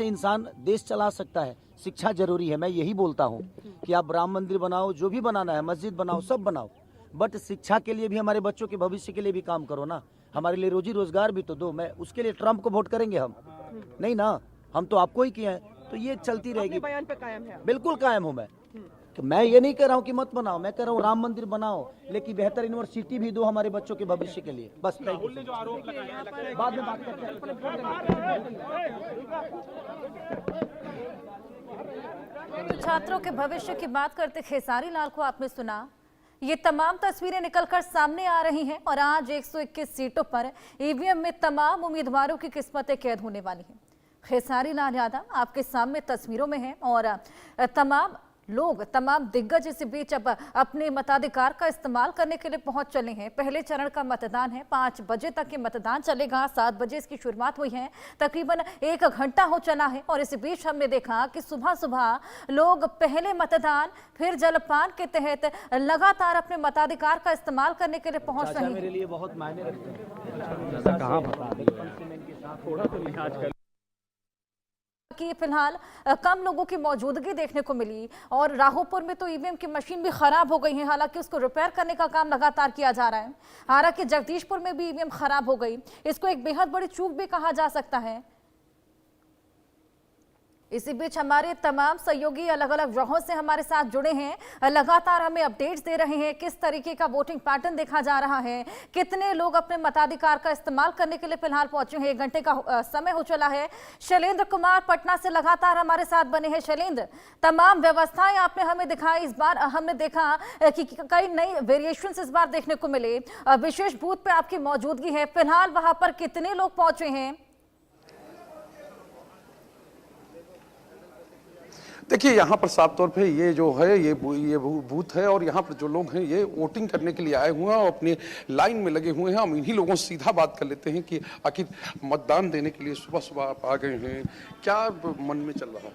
से इंसान देश चला सकता है। शिक्षा जरूरी है, मैं यही बोलता हूँ कि आप राम मंदिर बनाओ, जो भी बनाना है, मस्जिद बनाओ, सब बनाओ, बट शिक्षा के लिए भी, हमारे बच्चों के भविष्य के लिए भी काम करो ना। हमारे लिए रोजी रोजगार भी तो दो। मैं उसके लिए ट्रम्प को वोट करेंगे हम? नहीं ना, हम तो आपको ही किए हैं। तो ये चलती रहेगी। बयान पे कायम है? बिल्कुल कायम हूँ मैं। मैं ये नहीं कह रहा हूँ कि मत बनाओ, मैं कह रहा हूँ राम मंदिर बनाओ, लेकिन बेहतर यूनिवर्सिटी भी दो हमारे बच्चों के भविष्य के लिए। बस राहुल ने जो आरोप लगाया है, बाद में बात करते हैं। छात्रों के भविष्य की बात करते खेसारी लाल को आपने सुना। ये तमाम तस्वीरें निकलकर सामने आ रही हैं और आज 121 सीटों पर ईवीएम में तमाम उम्मीदवारों की किस्मतें कैद होने वाली हैं। खेसारी लाल यादव आपके सामने तस्वीरों में हैं और तमाम लोग, तमाम दिग्गज इस बीच अब अपने मताधिकार का इस्तेमाल करने के लिए पहुंच चले हैं। पहले चरण का मतदान है, 5 बजे तक ये मतदान चलेगा। 7 बजे इसकी शुरुआत हुई है, तकरीबन 1 घंटा हो चला है और इस बीच हमने देखा कि सुबह सुबह लोग पहले मतदान फिर जलपान के तहत लगातार अपने मताधिकार का इस्तेमाल करने के लिए पहुंच रहे हैं। मेरे लिए बहुत मायने रखते हैं। थोड़ा तो लिहाज कर कि फिलहाल कम लोगों की मौजूदगी देखने को मिली और राहोपुर में तो ईवीएम की मशीन भी खराब हो गई है। हालांकि उसको रिपेयर करने का काम लगातार किया जा रहा है। हालांकि जगदीशपुर में भी ईवीएम खराब हो गई, इसको एक बेहद बड़ी चूक भी कहा जा सकता है। इसी बीच हमारे तमाम सहयोगी अलग अलग जगहों से हमारे साथ जुड़े हैं, लगातार हमें अपडेट्स दे रहे हैं किस तरीके का वोटिंग पैटर्न देखा जा रहा है, कितने लोग अपने मताधिकार का इस्तेमाल करने के लिए फिलहाल पहुंचे हैं। 1 घंटे का समय हो चला है। शैलेंद्र कुमार पटना से लगातार हमारे साथ बने हैं। शैलेंद्र, तमाम व्यवस्थाएं आपने हमें दिखाई। इस बार हमने देखा कि कई नई वेरिएशंस इस बार देखने को मिले। विशेष बूथ पे आपकी मौजूदगी है, फिलहाल वहां पर कितने लोग पहुंचे हैं? देखिए, यहाँ पर साफ तौर पे ये जो है ये बूथ है और यहाँ पर जो लोग हैं ये वोटिंग करने के लिए आए हुए हैं और अपने लाइन में लगे हुए हैं। हम इन्हीं लोगों से सीधा बात कर लेते हैं कि आखिर मतदान देने के लिए सुबह सुबह आप आ गए हैं, क्या मन में चल रहा है?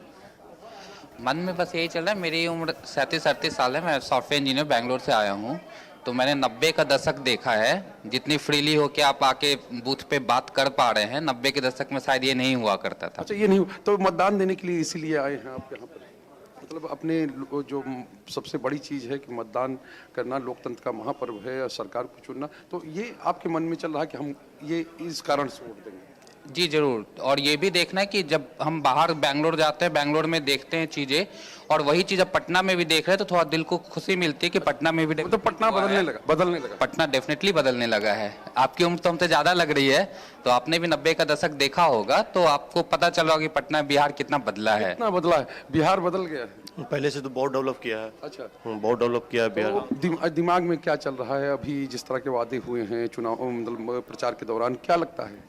मन में बस यही चल रहा है। मेरी उम्र 37-38 साल है। मैं सॉफ्टवेयर इंजीनियर बेंगलोर से आया हूँ। तो मैंने 90 का दशक देखा है। जितनी फ्रीली होके आप आके बूथ पे बात कर पा रहे हैं, 90 के दशक में शायद ये नहीं हुआ करता था। अच्छा, ये नहीं तो मतदान देने के लिए इसीलिए आए हैं आप यहाँ पर? मतलब अपने जो सबसे बड़ी चीज़ है कि मतदान करना लोकतंत्र का महापर्व है और सरकार को चुनना, तो ये आपके मन में चल रहा है कि हम ये इस कारण से वोट देंगे? जी जरूर। और ये भी देखना है कि जब हम बाहर बेंगलोर जाते हैं, बेंगलोर में देखते हैं चीजें, और वही चीज अब पटना में भी देख रहे हैं, तो थोड़ा दिल को खुशी मिलती है कि पटना में भी तो पटना बदलने लगा। पटना डेफिनेटली बदलने लगा है। आपकी उम्र तो हमसे ज्यादा लग रही है, तो आपने भी 90 का दशक देखा होगा, तो आपको पता चल रहा कि पटना बिहार कितना बदला है। कितना बदला है? बिहार बदल गया है पहले से तो बहुत डेवलप किया है। अच्छा, बहुत डेवलप किया है बिहार। तो दिमाग में क्या चल रहा है अभी, जिस तरह के वादे हुए हैं चुनाव मतलब प्रचार के दौरान, क्या लगता है?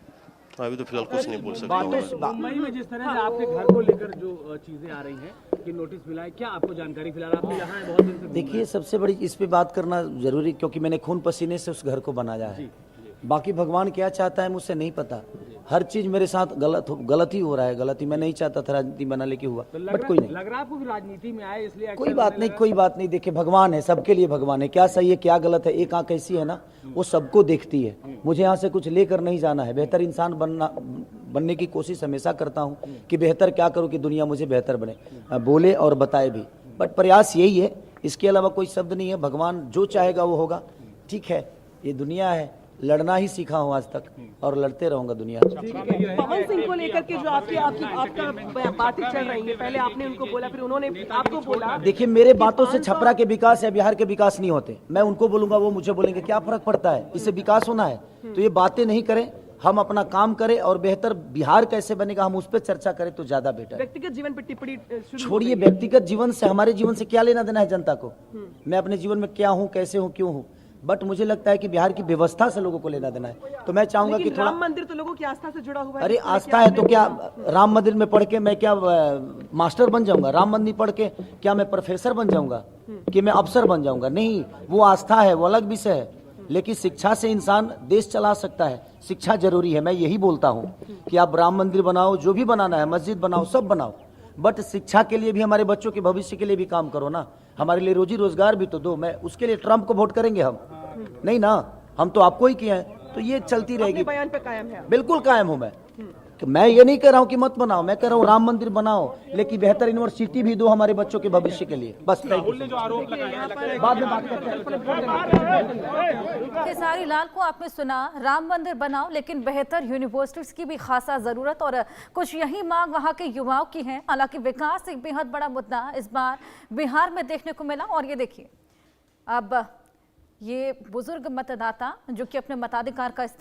अभी तो फिलहाल कुछ नहीं बोल सकता। मुंबई में जिस तरह से आपके घर को लेकर जो चीजें आ रही हैं कि नोटिस मिला है, क्या आपको जानकारी? फिलहाल आप यहाँ हैं बहुत दिन से। देखिए, सबसे बड़ी इस पे बात करना जरूरी, क्योंकि मैंने खून पसीने से उस घर को बनाया है। बाकी भगवान क्या चाहता है मुझसे नहीं पता। हर चीज मेरे साथ गलत ही हो रहा है। गलती मैं नहीं चाहता था राजनीति बना, लेके हुआ, बट कोई नहीं। लग रहा है आपको राजनीति में आए इसलिए? कोई बात नहीं। देखिए, भगवान है, सबके लिए भगवान है। क्या सही है क्या गलत है, एक आंख ऐसी है ना, वो सबको देखती है। मुझे यहाँ से कुछ लेकर नहीं जाना है। बेहतर इंसान बनने की कोशिश हमेशा करता हूँ कि बेहतर क्या करूँ कि दुनिया मुझे बेहतर बने, बोले और बताए भी, बट प्रयास यही है। इसके अलावा कोई शब्द नहीं है। भगवान जो चाहेगा वो होगा। ठीक है, ये दुनिया है, लड़ना ही सीखा हूँ आज तक और लड़ते रहूंगा दुनिया। पवन सिंह को लेकर के जो आपका बातें चल रही है, पहले आपने उनको बोला, फिर उन्होंने आपको बोला। देखिए, मेरे बातों से छपरा के विकास या बिहार के विकास नहीं होते। मैं उनको बोलूंगा, वो मुझे बोलेंगे, क्या फर्क पड़ता है? इससे विकास होना है तो ये बातें नहीं करें, हम अपना काम करें और बेहतर बिहार कैसे बनेगा हम उस पर चर्चा करें तो ज्यादा बेटर। व्यक्तिगत जीवन पर टिप्पणी छोड़िए। व्यक्तिगत जीवन से हमारे जीवन से क्या लेना देना है जनता को? मैं अपने जीवन में क्या हूँ, कैसे हूँ, क्यों हूँ, बट मुझे लगता है कि बिहार की व्यवस्था से लोगों को लेना देना है। तो मैं चाहूंगा कि थोड़ा, राम मंदिर तो लोगों की आस्था से जुड़ा हुआ है। अरे आस्था है तो क्या राम मंदिर में पढ़ के मैं क्या मास्टर बन जाऊंगा? राम मंदिर पढ़ के क्या मैं प्रोफेसर बन जाऊंगा कि मैं अफसर बन जाऊंगा? नहीं, वो आस्था है, वो अलग विषय है। लेकिन शिक्षा से इंसान देश चला सकता है। शिक्षा जरूरी है, मैं यही बोलता हूँ कि आप राम मंदिर बनाओ, जो भी बनाना है, मस्जिद बनाओ, सब बनाओ, बट शिक्षा के लिए भी, हमारे बच्चों के भविष्य के लिए भी काम करो ना। हमारे लिए रोजी रोजगार भी तो दो। मैं उसके लिए ट्रम्प को वोट करेंगे हम? नहीं ना, हम तो आपको ही किए हैं। तो ये चलती रहेगी। बयान पे कायम है? बिल्कुल कायम हूँ मैं। मैं ये नहीं कह रहा हूँ कि मत बनाओ, मैं कह रहा हूँ राम मंदिर बनाओ, लेकिन बेहतर यूनिवर्सिटी भी दो हमारे बच्चों के भविष्य के लिए। बस बाद में बात करते हैं। खेसारी लाल को आपने सुना, राम मंदिर बनाओ लेकिन बेहतर यूनिवर्सिटीज की भी खासा जरूरत, और कुछ यही मांग वहां के युवाओं की है। हालांकि विकास एक बेहद बड़ा मुद्दा इस बार बिहार में देखने को मिला। और ये देखिए, अब ये बुजुर्ग मतदाता जो कि अपने मताधिकार का इस्तेमाल